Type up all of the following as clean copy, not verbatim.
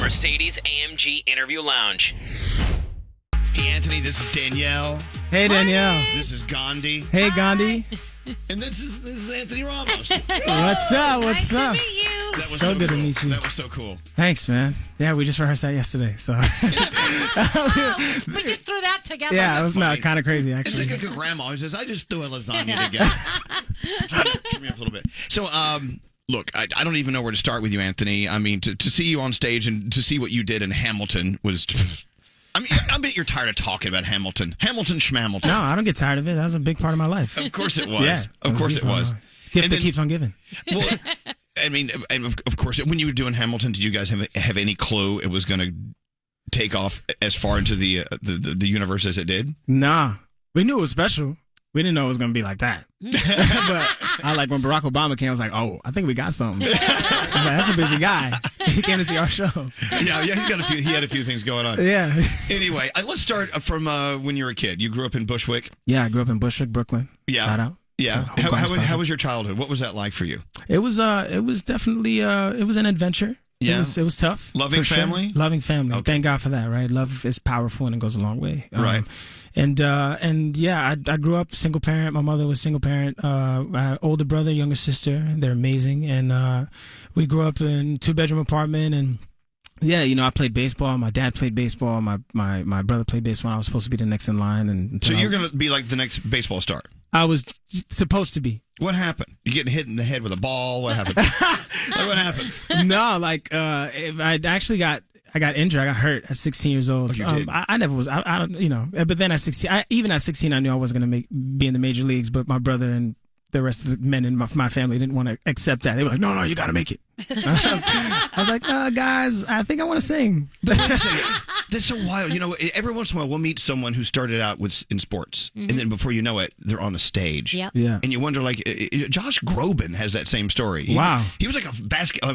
Mercedes-AMG Interview Lounge. Hey, Anthony, this is Danielle. Hey, Danielle. This is Gandhi. Hey, Gandhi. And this is Anthony Ramos. What's up? What's up? Nice to meet you. That was So good to cool. meet you. That was so cool. Thanks, man. Yeah, we just rehearsed that yesterday. So We just threw that together. yeah, it was kind of crazy It's actually. like a good grandma who says, I just threw a lasagna together. Turn me up a little bit. So, look, I don't even know where to start with you, Anthony. I mean, to see you on stage and to see what you did in Hamilton was... I bet you're tired of talking about Hamilton. Hamilton schmamilton. No, I don't get tired of it. That was a big part of my life. Of course it was. Yeah, of course it was. Gift that keeps on giving. Well, I mean, and of course, when you were doing Hamilton, did you guys have any clue it was going to take off as far into the universe as it did? Nah, we knew it was special. We didn't know it was going to be like that. But I like when Barack Obama came, I was like, oh, I think we got something. I was like, that's a busy guy. He came to see our show. Yeah, he had a few things going on. Yeah. Anyway, let's start from when you were a kid. You grew up in Bushwick. Yeah, I grew up in Bushwick, Brooklyn. Yeah. Shout out. Yeah. How was your childhood? What was that like for you? It was definitely it was an adventure. Yeah. It was tough. Loving family? Loving family. Okay. Thank God for that, right? Love is powerful and it goes a long way. Right. And yeah, I grew up single parent. My mother was single parent. Older brother, younger sister. They're amazing. And we grew up in 2-bedroom apartment. And yeah, I played baseball. My dad played baseball. My brother played baseball. I was supposed to be the next in line. And So you're going to be like the next baseball star. I was supposed to be. What happened? You getting hit in the head with a ball? What happened? What happened? No, I actually got injured. I got hurt at 16 years old. Oh, you did? I never was. I don't. But then at 16, even at 16, I knew I wasn't gonna be in the major leagues. But my brother and the rest of the men in my family didn't want to accept that. They were like, no, you got to make it. I was like, guys, I think I want to sing. That's so wild. Every once in a while we'll meet someone who started out in sports, and then before you know it, they're on a stage. Yep. Yeah. And you wonder, Josh Groban has that same story. Wow. He was like a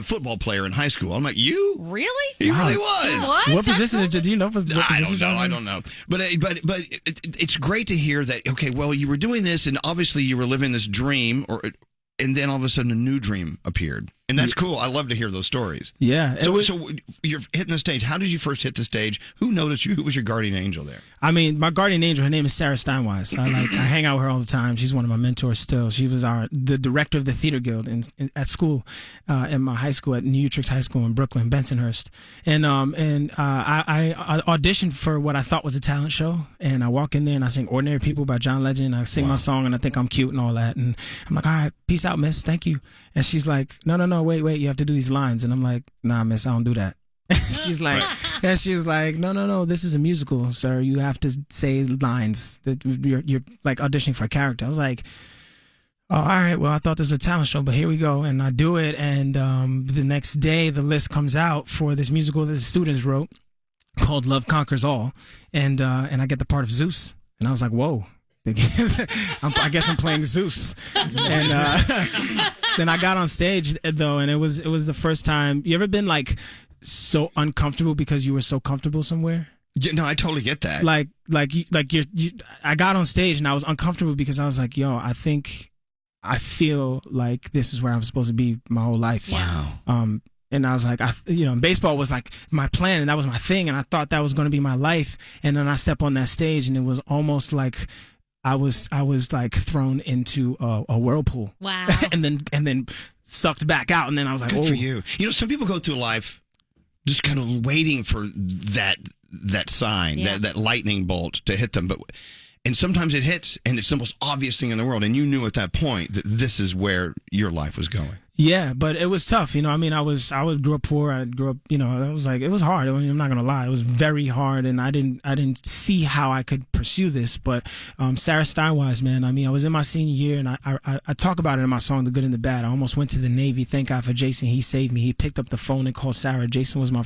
football player in high school. I'm like, you? Really? He Wow. really was. What position did you know? I don't know. But it's great to hear that. Okay, well, you were doing this, and obviously you were living this dream, and then all of a sudden a new dream appeared, and that's cool. I love to hear those stories. Yeah. So you're hitting the stage. How did you first hit the stage? Who noticed you? Who was your guardian angel there? I mean, my guardian angel, her name is Sarah Steinweiss. I hang out with her all the time. She's one of my mentors still. She was the director of the theater guild at school, in my high school at New Utrecht High School in Brooklyn, Bensonhurst. And I auditioned for what I thought was a talent show, and I walk in there and I sing "Ordinary People" by John Legend. I sing my song and I think I'm cute and all that. And I'm like, all right, peace out, miss. Thank you. And she's like, no, wait, you have to do these lines. And I'm like, nah, miss, I don't do that. She's like, no, this is a musical, sir. You have to say lines. That you're like auditioning for a character. I was like, oh, all right. Well, I thought this was a talent show, but here we go. And I do it. And the next day, the list comes out for this musical that the students wrote called "Love Conquers All," and I get the part of Zeus. And I was like, whoa. I guess I'm playing Zeus. And then I got on stage though, and it was the first time. You ever been like so uncomfortable because you were so comfortable somewhere? Yeah, no, I totally get that. I got on stage and I was uncomfortable because I was like, yo, I feel like this is where I'm supposed to be my whole life. Wow. And I was like, baseball was like my plan and that was my thing. And I thought that was going to be my life. And then I step on that stage and it was almost like I was like thrown into a whirlpool. Wow. and then sucked back out. And then I was like, Good for you. Some people go through life just kind of waiting for that sign, that lightning bolt to hit them. And sometimes it hits, and it's the most obvious thing in the world. And you knew at that point that this is where your life was going. Yeah, but it was tough. I mean, I grew up poor. I grew up, it was like, it was hard. I mean, I'm not going to lie. It was very hard. And I didn't see how I could pursue this. But Sarah Steinweiss, man, I mean, I was in my senior year and I talk about it in my song, The Good and the Bad. I almost went to the Navy. Thank God for Jason. He saved me. He picked up the phone and called Sarah. Jason was my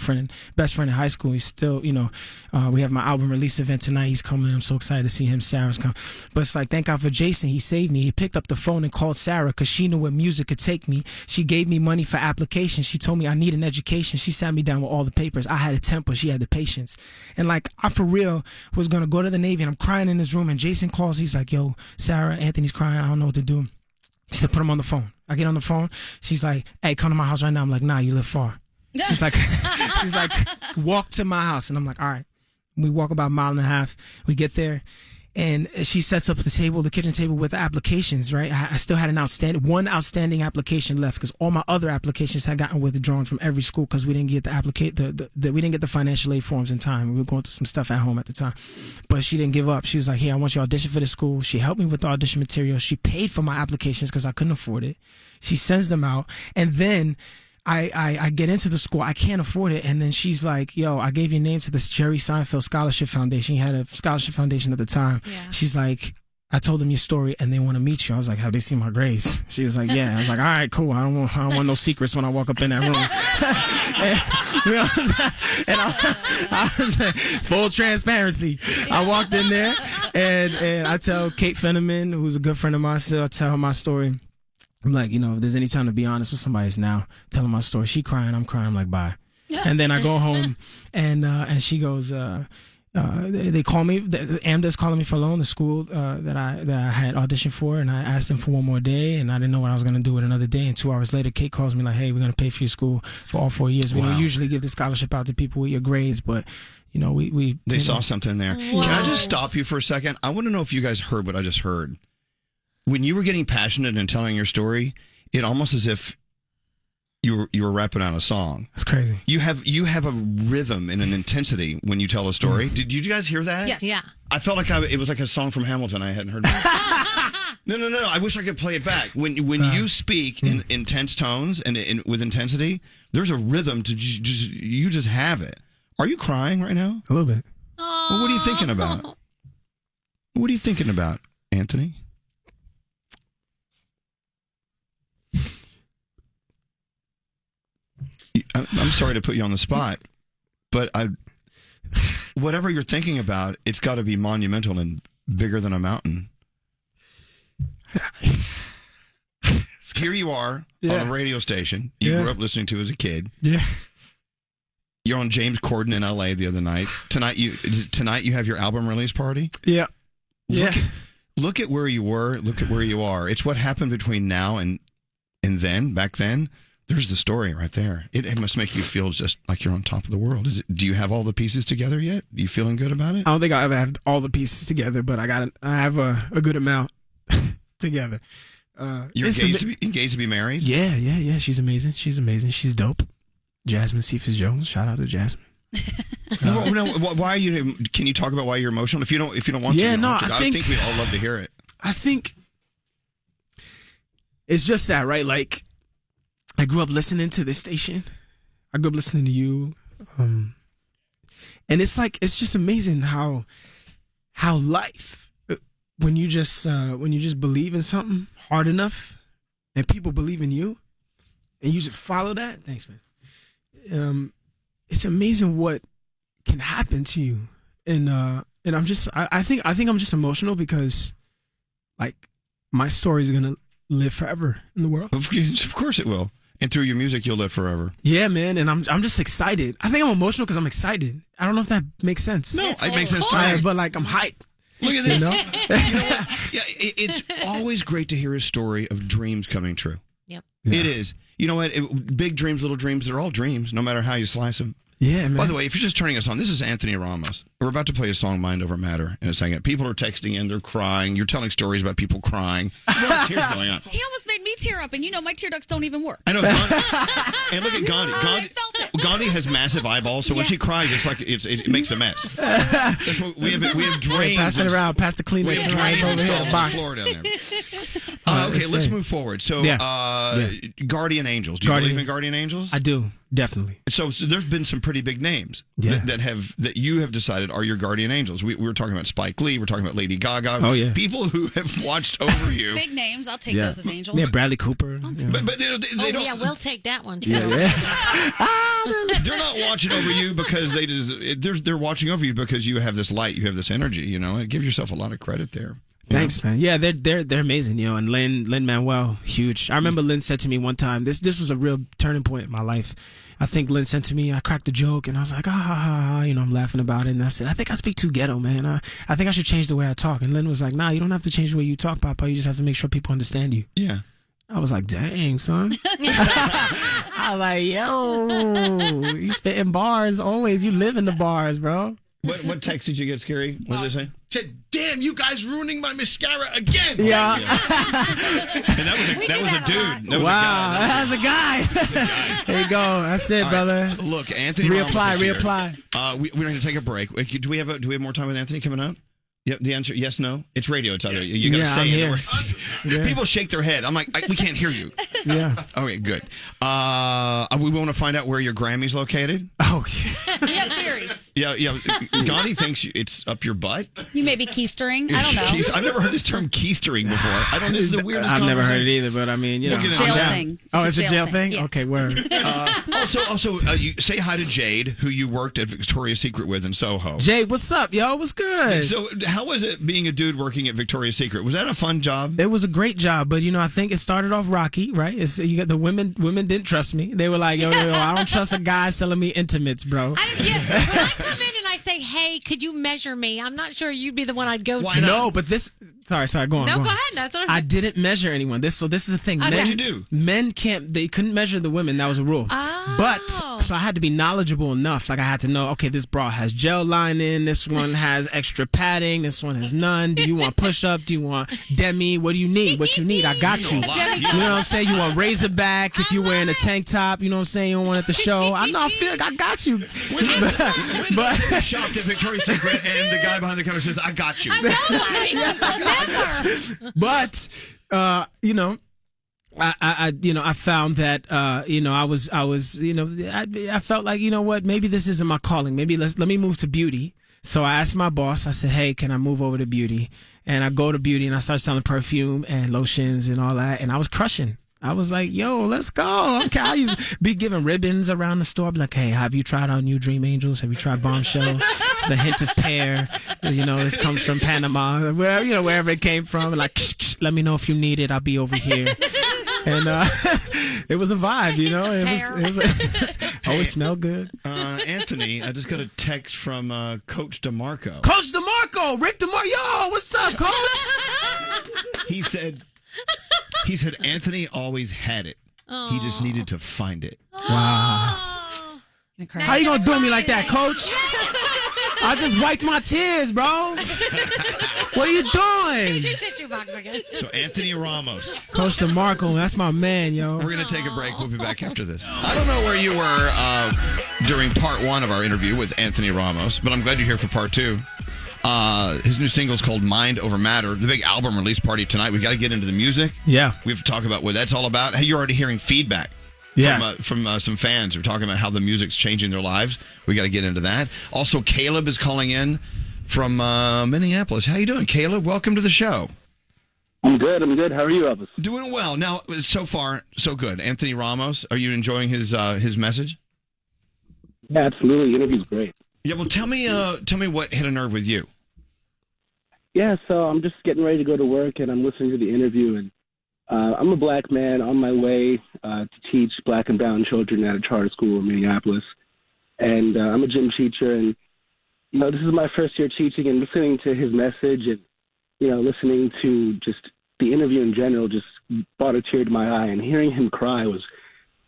best friend in high school. He's still, we have my album release event tonight. He's coming. I'm so excited to see him. Sarah's coming. But it's like, thank God for Jason. He saved me. He picked up the phone and called Sarah because she knew where music could take me. She gave me money for applications. She told me I need an education. She sat me down with all the papers. I had a temper. She had the patience. And like, I for real was going to go to the Navy and I'm crying in his room and Jason calls. He's like, yo, Sarah, Anthony's crying. I don't know what to do. She said, put him on the phone. I get on the phone. She's like, hey, come to my house right now. I'm like, nah, you live far. She's like, walk to my house. And I'm like, all right. We walk about a mile and a half. We get there. And she sets up the kitchen table with the applications, right? I still had one outstanding application left because all my other applications had gotten withdrawn from every school because we didn't get we didn't get the financial aid forms in time. We were going through some stuff at home at the time. But she didn't give up. She was like, here, I want you to audition for the school. She helped me with the audition material. She paid for my applications because I couldn't afford it. She sends them out. And then I get into the school. I can't afford it. And then she's like, yo, I gave your name to this Jerry Seinfeld Scholarship Foundation. He had a scholarship foundation at the time. Yeah. She's like, I told them your story and they want to meet you. I was like, have they seen my grades? She was like, yeah. I was like, all right, cool. I don't want no secrets when I walk up in that room. and I was like, full transparency. I walked in there and I tell Kate Fenneman, who's a good friend of mine still, I tell her my story. I'm like, if there's any time to be honest with somebody, it's now. Telling my story. She crying, I'm crying. I'm like, bye. And then I go home, and she goes, they call me. AMDA's calling me for loan, the school that I had auditioned for, and I asked them for one more day, and I didn't know what I was going to do with another day. And 2 hours later, Kate calls me like, hey, we're going to pay for your school for all 4 years. We don't usually give the scholarship out to people with your grades, but they saw something there. Wow. Can I just stop you for a second? I want to know if you guys heard what I just heard. When you were getting passionate and telling your story, it almost as if you were rapping out a song. That's crazy. You have a rhythm and an intensity when you tell a story. Did you guys hear that? Yes. Yeah. I felt like it was like a song from Hamilton I hadn't heard. No. I wish I could play it back. When you speak in intense tones and with intensity, there's a rhythm to you just have it. Are you crying right now? A little bit. Well, what are you thinking about? What are you thinking about, Anthony? I'm sorry to put you on the spot, but whatever you're thinking about, it's got to be monumental and bigger than a mountain. Here you are on a radio station you grew up listening to as a kid. Yeah. You're on James Corden in LA the other night. Tonight you have your album release party. Yeah. Look at where you were. Look at where you are. It's what happened between now and then. Back then. There's the story right there. It must make you feel just like you're on top of the world. Do you have all the pieces together yet? Are you feeling good about it? I don't think I ever have all the pieces together, but I have a good amount together. You're engaged to be married? Yeah. She's amazing. She's dope. Jasmine Cephas Jones. Shout out to Jasmine. Why are you? Can you talk about why you're emotional? If you don't want to, I think we'd all love to hear it. I think it's just that, right? Like, I grew up listening to this station. I grew up listening to you, and it's just amazing how life, when you just believe in something hard enough, and people believe in you, and you just follow that. Thanks, man. It's amazing what can happen to you, and I think I'm just emotional because, like, my story is gonna live forever in the world. Of course it will. And through your music, you'll live forever. Yeah, man, and I'm just excited. I think I'm emotional because I'm excited. I don't know if that makes sense. No, it makes sense to me. But like, I'm hyped. Look at this. You know what? Yeah, it's always great to hear a story of dreams coming true. Yep. Yeah. It is. You know what? Big dreams, little dreams, they're all dreams, no matter how you slice them. Yeah, man. By the way, if you're just turning us on, this is Anthony Ramos. We're about to play a song, Mind Over Matter, in a second. People are texting in, they're crying. You're telling stories about people crying. There's tears going on. He almost made me tear up, and my tear ducts don't even work. I know. And look at Gandhi. Gandhi has massive eyeballs, so when she cries, it's like it makes a mess. That's what we have drains. Pass it around. Pass the Kleenex around over here in the box. Floor down there. Okay, let's move forward. So, Guardian Angels. Do you believe in Guardian Angels? I do, definitely. So there's been some pretty big names that you have decided are your guardian angels. We were talking about Spike Lee. We're talking about Lady Gaga. Oh, yeah. People who have watched over you. Big names. I'll take those as angels. Yeah, Bradley Cooper. But they don't. Yeah, we'll take that one too. Yeah. They're not watching over you because they're watching over you because you have this light, you have this energy. Give yourself a lot of credit there. Thanks, man. Yeah, they're amazing. And Lin-Manuel, huge. I remember Lin said to me one time, this was a real turning point in my life. I think Lin said to me, I cracked a joke, and I was like, I'm laughing about it. And I said, I think I speak too ghetto, man. I think I should change the way I talk. And Lin was like, nah, you don't have to change the way you talk, Papa. You just have to make sure people understand you. Yeah. I was like, dang, son. I was like, yo, you spitting bars always. You live in the bars, bro. What text did you get, Scary? What did it say? Said, damn, you guys ruining my mascara again. Yeah. And that was a dude. That was wow, that was a guy. There you go. That's it, brother. Look, Anthony Ramos is here. Reapply. We're going to take a break. Do we have more time with Anthony coming up? Yep. The answer, yes, no. It's radio. It's other. You got to say I'm it. here. People shake their head. I'm like, we can't hear you. Yeah. Okay, good. We want to find out where your Grammy's located. Oh, We have theories. Yeah. Gandhi thinks it's up your butt. You may be keistering. I don't know. I've never heard this term keistering before. This is the weirdest. I've never heard it either, but I mean, it's a jail thing. It's a jail thing? Yeah. Okay, word. Also, you say hi to Jade, who you worked at Victoria's Secret with in Soho. Jade, what's up, yo? What's good? So, how was it being a dude working at Victoria's Secret? Was that a fun job? It was a great job, but I think it started off rocky, right? You got the women. Women didn't trust me. They were like, yo, I don't trust a guy selling me intimates, bro. When I come in and I say, hey, could you measure me? I'm not sure you'd be the one I'd go to. No, but this. Sorry, go on. No, go go on. ahead. That's what I didn't measure anyone. This is the thing. Okay. What'd you do? Men they couldn't measure the women. That was a rule. Oh. But so I had to be knowledgeable enough. Like I had to know, okay, this bra has gel lining. This one has extra padding. This one has none. Do you want push up? Do you want demi? What do you need? What you need? I got you. You know what I'm saying? You want razorback if you're wearing a tank top. You know what I'm saying? You don't want it to show. I feel like I got you. But shopped at Victoria's Secret and the guy behind the counter says, I got you. But I found that I felt like, you know what, maybe this isn't my calling. Maybe let me move to beauty. So I asked my boss, I said, hey, can I move over to beauty? And I go to beauty and I start selling perfume and lotions and all that, and I was crushing. I was like, yo, let's go. Okay, I used to be giving ribbons around the store. I'd be like, hey, have you tried our new Dream Angels? Have you tried Bombshell? There's a hint of pear. This comes from Panama. Wherever it came from. Like, let me know if you need it. I'll be over here. And it was a vibe, It always smelled good. Anthony, I just got a text from Coach DeMarco. Coach DeMarco! Rick DeMarco! Yo, what's up, Coach? He said, Anthony always had it. Oh. He just needed to find it. Wow. How you gonna do me like that, Coach? I just wiped my tears, bro. What are you doing? So Anthony Ramos. Coach DeMarco, that's my man, yo. We're going to take a break. We'll be back after this. I don't know where you were during part one of our interview with Anthony Ramos, but I'm glad you're here for part two. His new single is called Mind Over Matter. The big album release party tonight. We got to get into the music. Yeah. We have to talk about what that's all about. Hey, you're already hearing feedback. Yeah. From some fans who are talking about how the music's changing their lives. We got to get into that. Also, Caleb is calling in from Minneapolis. How you doing, Caleb? Welcome to the show. I'm good. How are you, Elvis? Doing well. Now, so far, so good. Anthony Ramos, are you enjoying his message? Yeah, absolutely. The interview's great. Yeah, well, tell me what hit a nerve with you. Yeah, so I'm just getting ready to go to work, and I'm listening to the interview, and I'm a black man on my way to teach black and brown children at a charter school in Minneapolis. And I'm a gym teacher, and, this is my first year teaching, and listening to his message and, listening to just the interview in general just brought a tear to my eye. And hearing him cry was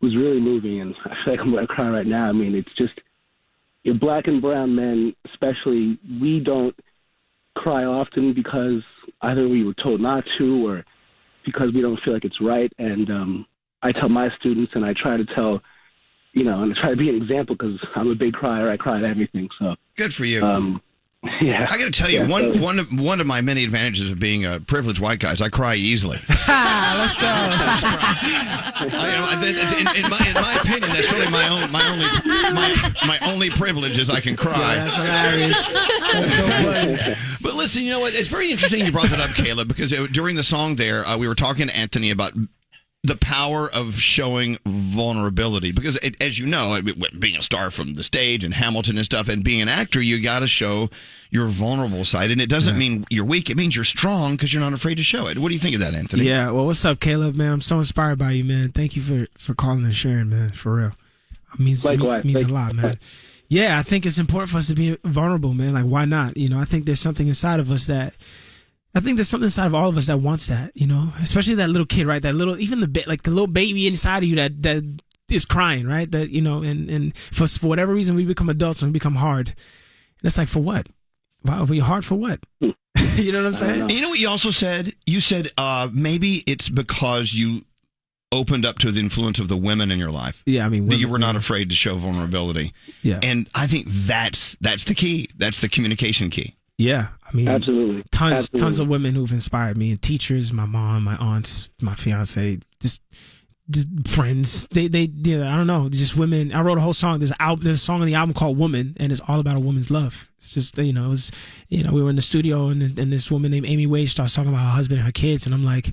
really moving, and I feel like I'm going to cry right now. I mean, it's just, black and brown men especially, we don't cry often because either we were told not to or because we don't feel like it's right. And I tell my students, and I try to tell, and I try to be an example because I'm a big crier. I cry at everything. So good for you. Yeah, I got to tell you, one of my many advantages of being a privileged white guy is I cry easily. Let's go. In my opinion, that's really my only privilege is I can cry. Yeah, that's hilarious. That's so funny. But listen, you know what? It's very interesting you brought that up, Caleb, because during the song there, we were talking to Anthony about the power of showing vulnerability. Because, as you know, being a star from the stage and Hamilton and stuff, and being an actor, you got to show your vulnerable side. And it doesn't mean you're weak. It means you're strong because you're not afraid to show it. What do you think of that, Anthony? Yeah, well, what's up, Caleb, man? I'm so inspired by you, man. Thank you for calling and sharing, man, for real. It means a lot, man. Yeah, I think it's important for us to be vulnerable, man. Like, why not? I think there's something inside of us that I think there's something inside of all of us that wants that, especially that little kid, right? That little, even the little baby inside of you that is crying, right? That, and for whatever reason we become adults and we become hard. And it's like, for what? Wow, we hard for what? You know what I'm saying? You know what you also said? You said maybe it's because you opened up to the influence of the women in your life. Yeah, I mean, that you were not afraid to show vulnerability. Yeah, and I think that's the key. That's the communication key. Yeah, I mean, absolutely. Tons of women who've inspired me, and teachers, my mom, my aunts, my fiance, just friends. They I don't know, just women. I wrote a whole song. There's a song on the album called "Woman," and it's all about a woman's love. It's just it was we were in the studio, and this woman named Amy Wade starts talking about her husband and her kids, and I'm like,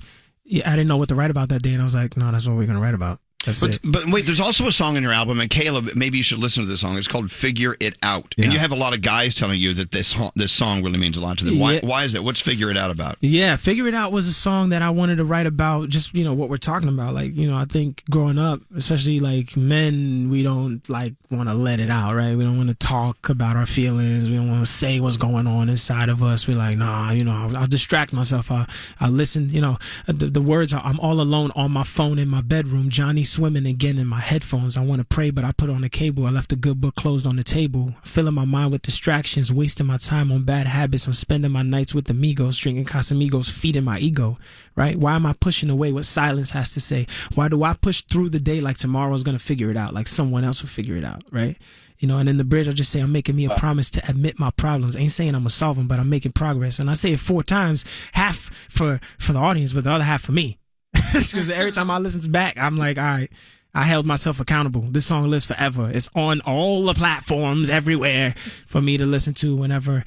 I didn't know what to write about that day, and I was like, no, that's what we're gonna write about. But wait, there's also a song in your album, and Caleb, maybe you should listen to this song. It's called "Figure It Out," and you have a lot of guys telling you that this song really means a lot to them. Why is that? What's "Figure It Out" about? Yeah, "Figure It Out" was a song that I wanted to write about. Just what we're talking about. Like I think growing up, especially like men, we don't want to let it out, right? We don't want to talk about our feelings. We don't want to say what's going on inside of us. We're like, nah, I'll distract myself. I'll listen. The words are, "I'm all alone on my phone in my bedroom. Johnny swimming again in my headphones. I want to pray, but I put on a cable. I left the good book closed on the table. Filling my mind with distractions, wasting my time on bad habits. I'm spending my nights with amigos, drinking Casamigos, feeding my ego, right? Why am I pushing away what silence has to say? Why do I push through the day like tomorrow's going to figure it out, like someone else will figure it out, right? And in the bridge, I just say, I'm making me a promise to admit my problems. I ain't saying I'm going to solve them, but I'm making progress. And I say it 4 times, half for the audience, but the other half for me. Because every time I listen back, I'm like, all right, I held myself accountable. This song lives forever. It's on all the platforms everywhere for me to listen to whenever,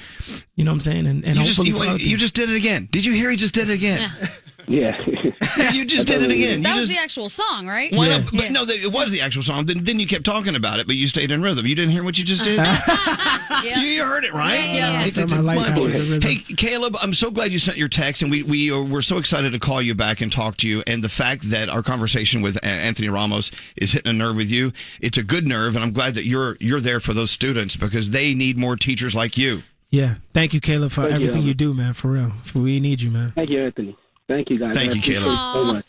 you know what I'm saying? And you just did it again. Did you hear he just did it again? Yeah. You just did it again. That was the actual song, right? Why not? But no, it was the actual song. Then you kept talking about it, but you stayed in rhythm. You didn't hear what you just did? You heard it, right? Yeah. It's mind-blowing. Hey, Caleb, I'm so glad you sent your text, and we're so excited to call you back and talk to you. And the fact that our conversation with Anthony Ramos is hitting a nerve with you, it's a good nerve, and I'm glad that you're there for those students because they need more teachers like you. Yeah. Thank you, Caleb, for everything you do, man, for real. We need you, man. Thank you, Anthony. Thank you, guys. Thank you, Caleb. So much.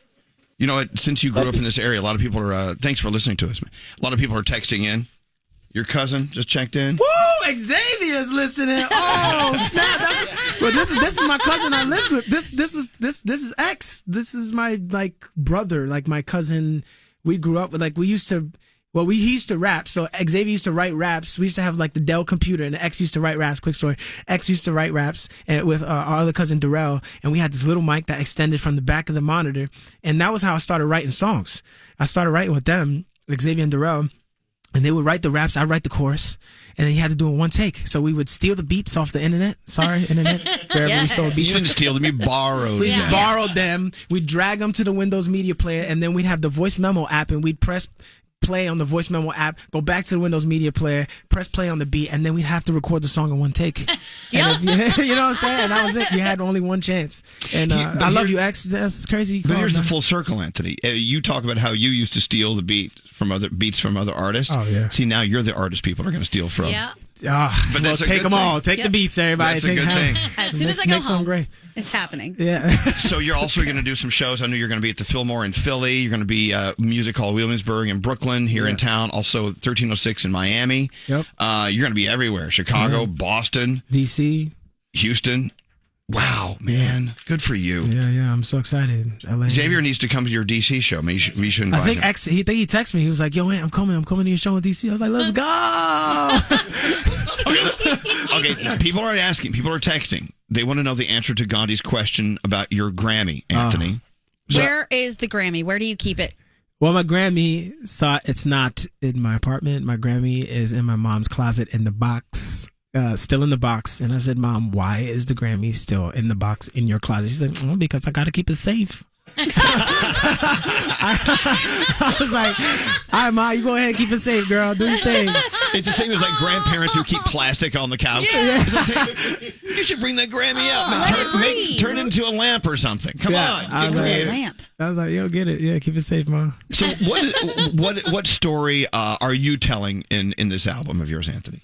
You know what? Since you grew up in this area, a lot of people are. Thanks for listening to us. A lot of people are texting in. Your cousin just checked in. Woo! Xavier's listening. Oh snap! Well, this is my cousin I lived with. This is X. This is my brother, my cousin. We grew up with he used to rap. So Xavier used to write raps. We used to have the Dell computer, and X used to write raps. Quick story. X used to write raps with our other cousin Darrell, and we had this little mic that extended from the back of the monitor, and that was how I started writing songs. I started writing with them, Xavier and Darrell, and they would write the raps. I'd write the chorus, and then you had to do it in one take. So we would steal the beats off the internet. Sorry, internet. Wherever we stole beats. You didn't steal them. You borrowed we them. Borrowed them. We'd drag them to the Windows Media Player, and then we'd have the voice memo app, and we'd press play on the voice memo app, go back to the Windows Media Player, press play on the beat, and then we'd have to record the song in one take. You know what I'm saying? That was it. You had only one chance. And I love you, X. That's crazy. But here's the full circle, Anthony. You talk about how you used to steal the beats from other artists. Oh, yeah. See, now you're the artist people are going to steal from. Yeah. But that's take them all. Take the beats, everybody. That's a good thing. As soon as I go home, great. it's happening. Yeah. So you're also going to do some shows. I know you're going to be at the Fillmore in Philly. You're going to be Music Hall Williamsburg in Brooklyn, here in town. Also 1306 in Miami. Yep. You're going to be everywhere. Chicago, Boston, DC, Houston. Wow, man. Good for you. Yeah. I'm so excited. LA. Xavier needs to come to your DC show. We should invite him. He texted me. He was like, yo, man, I'm coming to your show in DC. I was like, let's go. Okay, people are asking. People are texting. They want to know the answer to Gandhi's question about your Grammy, Anthony. Where is the Grammy? Where do you keep it? Well, my Grammy, it's not in my apartment. My Grammy is in my mom's closet in the box. Still in the box. And I said, Mom, why is the Grammy still in the box in your closet? She said, because I got to keep it safe. I was like, all right, Ma, you go ahead and keep it safe, girl. Do your thing. It's the same as grandparents who keep plastic on the couch. Yeah. You should bring that Grammy out. Turn it into a lamp or something. Come on. Get creative. Lamp. I was like, yo, get it. Yeah, keep it safe, Mom. So what story are you telling in this album of yours, Anthony?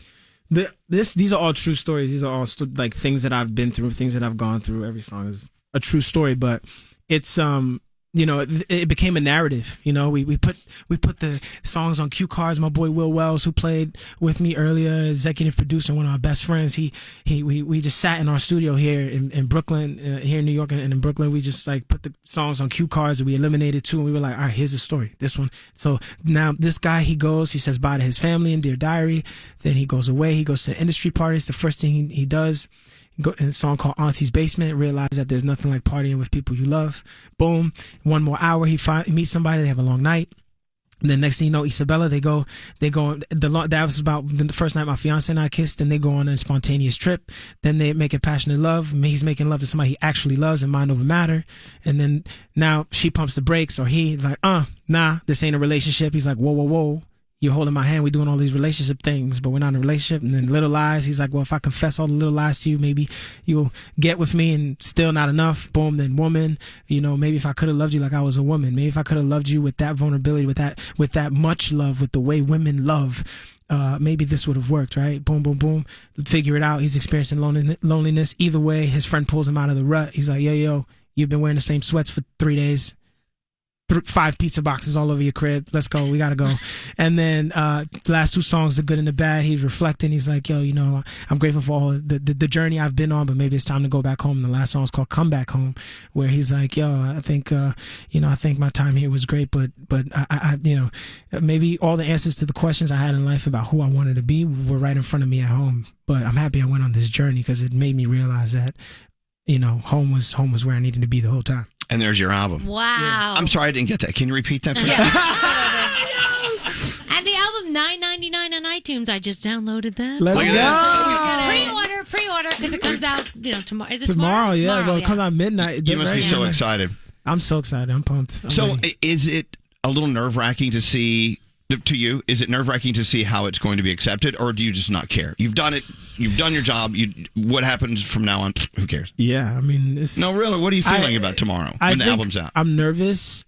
These are all true stories. These are all like things that I've been through, things that I've gone through. Every song is a true story, but it's it became a narrative. We put the songs on cue cards. My boy Will Wells, who played with me earlier, executive producer, one of our best friends. We just sat in our studio here in Brooklyn, here in New York, and in Brooklyn. We just like put the songs on cue cards, and we eliminated 2, and we were like, all right, here's the story. This one. So now this guy, he says bye to his family in Dear Diary. Then he goes away. He goes to industry parties. The first thing he does. In a song called Auntie's Basement, realize that there's nothing like partying with people you love. Boom. 1 more hour, he meets somebody, they have a long night. And then next thing you know, Isabella, that was about the first night my fiance and I kissed, and they go on a spontaneous trip. Then they make a passionate love. He's making love to somebody he actually loves, and mind over matter. And then now she pumps the brakes, or he's like, nah, this ain't a relationship. He's like, whoa. You're holding my hand. We're doing all these relationship things, but we're not in a relationship. And then Little Lies. He's like, well, if I confess all the little lies to you, maybe you'll get with me, and still not enough. Boom. Then Woman. Maybe if I could have loved you like I was a woman, maybe if I could have loved you with that vulnerability, with that much love, with the way women love, maybe this would have worked, right? Boom, boom, boom. Figure it out. He's experiencing loneliness. Either way, his friend pulls him out of the rut. He's like, yo, you've been wearing the same sweats for 3 days. 5 pizza boxes all over your crib. Let's go. We got to go. And then the last 2 songs, The Good and the Bad, he's reflecting. He's like, yo, I'm grateful for all the journey I've been on, but maybe it's time to go back home. And the last song is called Come Back Home, where he's like, yo, I think my time here was great, but I maybe all the answers to the questions I had in life about who I wanted to be were right in front of me at home. But I'm happy I went on this journey because it made me realize that, home was where I needed to be the whole time. And there's your album. Wow. Yeah. I'm sorry I didn't get that. Can you repeat that? Yeah. And the album, $9.99 on iTunes. I just downloaded that. Let's go. Pre-order, because it comes out, tomorrow. Is it tomorrow? Yeah, tomorrow, well, it comes out midnight. You must be so excited. I'm so excited. I'm pumped. I'm ready. Is it a little nerve-wracking to see, to you, is it nerve-wracking to see how it's going to be accepted, or do you just not care? You've done it. You've done your job. What happens from now on? Who cares? Yeah, I mean, no, really. What are you feeling about tomorrow when the album's out? I'm nervous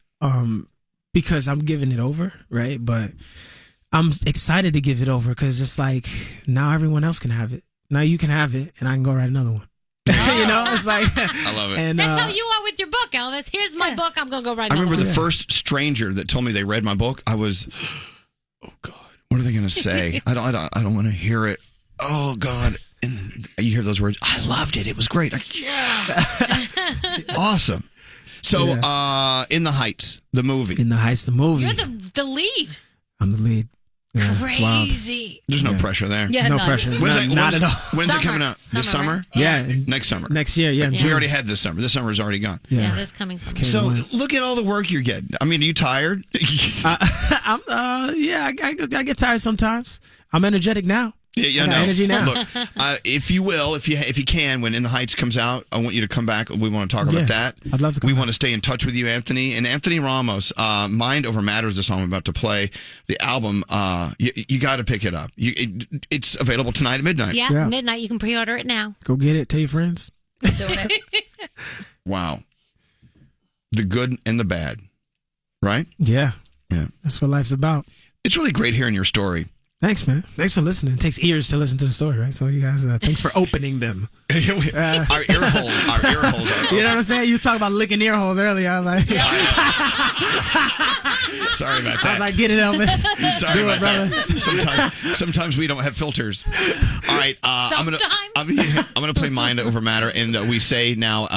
because I'm giving it over, right? But I'm excited to give it over because it's like now everyone else can have it. Now you can have it, and I can go write another one. It's like I love it. And that's how you are with your book, Elvis. Here's my book. I'm gonna go write another one. I remember the first stranger that told me they read my book. I was, oh God, what are they gonna say? I don't want to hear it. Oh God. And then you hear those words. I loved it. It was great. Yeah. Awesome. So, In the Heights, the movie. In the Heights, the movie. You're the lead. I'm the lead. Yeah, crazy. There's no pressure there. Yeah, no pressure. Not at all. When's it coming out? This summer? Right? Yeah. Next summer. Next year, yeah. We already had this summer. This summer's already gone. Yeah, that's coming summer. So look at all the work you're getting. I mean, are you tired? I get tired sometimes. I'm energetic now. Yeah, I got energy now. Look, if you will, if you can, when In the Heights comes out, I want you to come back. We want to talk about that. I'd love to come We back. want to stay in touch with you, Anthony. And Anthony Ramos, Mind Over Matter is the song I'm about to play. The album, you got to pick it up. It's available tonight at midnight. Yeah, midnight. You can pre-order it now. Go get it. Tell your friends. Doing it. Wow. The good and the bad, right? Yeah. Yeah. That's what life's about. It's really great hearing your story. Thanks, man. Thanks for listening. It takes ears to listen to the story, right? So you guys, thanks for opening them. Our ear holes are open. You know what I'm saying? You were talking about licking ear holes earlier. I was like, sorry about that. I was like, get it, Elvis. Sorry Do about it, brother. that. Sometimes we don't have filters. All right. I'm gonna play Mind Over Matter, and we say now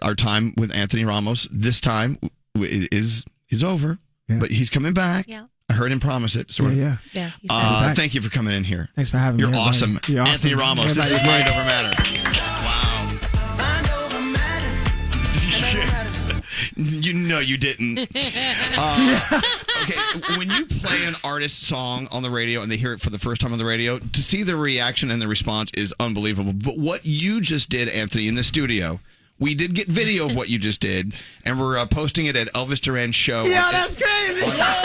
our time with Anthony Ramos this time is over, but he's coming back. Yeah. I heard him promise it. Sort of. Yeah. Thank you for coming in here. Thanks for having me. You're awesome. You're awesome. Anthony Ramos. This is Mind Over Matter. Wow. You know you didn't. Okay, when you play an artist's song on the radio and they hear it for the first time on the radio, to see the reaction and the response is unbelievable. But what you just did, Anthony, in the studio, we did get video of what you just did, and we're posting it at Elvis Duran Show. Yeah, that's crazy. Hold on.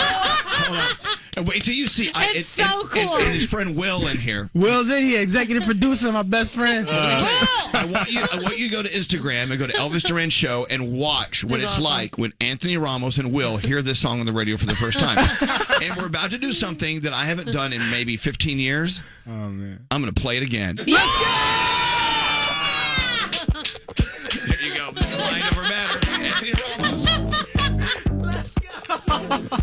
And wait till you see. It's so cool. And his friend Will in here. Will's in here, executive producer, my best friend. I want you to go to Instagram and go to Elvis Duran Show and watch what it's like when Anthony Ramos and Will hear this song on the radio for the first time. And we're about to do something that I haven't done in maybe 15 years. Oh, man. I'm going to play it again. There you go. This is Mind Over Matter. Anthony Ramos. Let's go.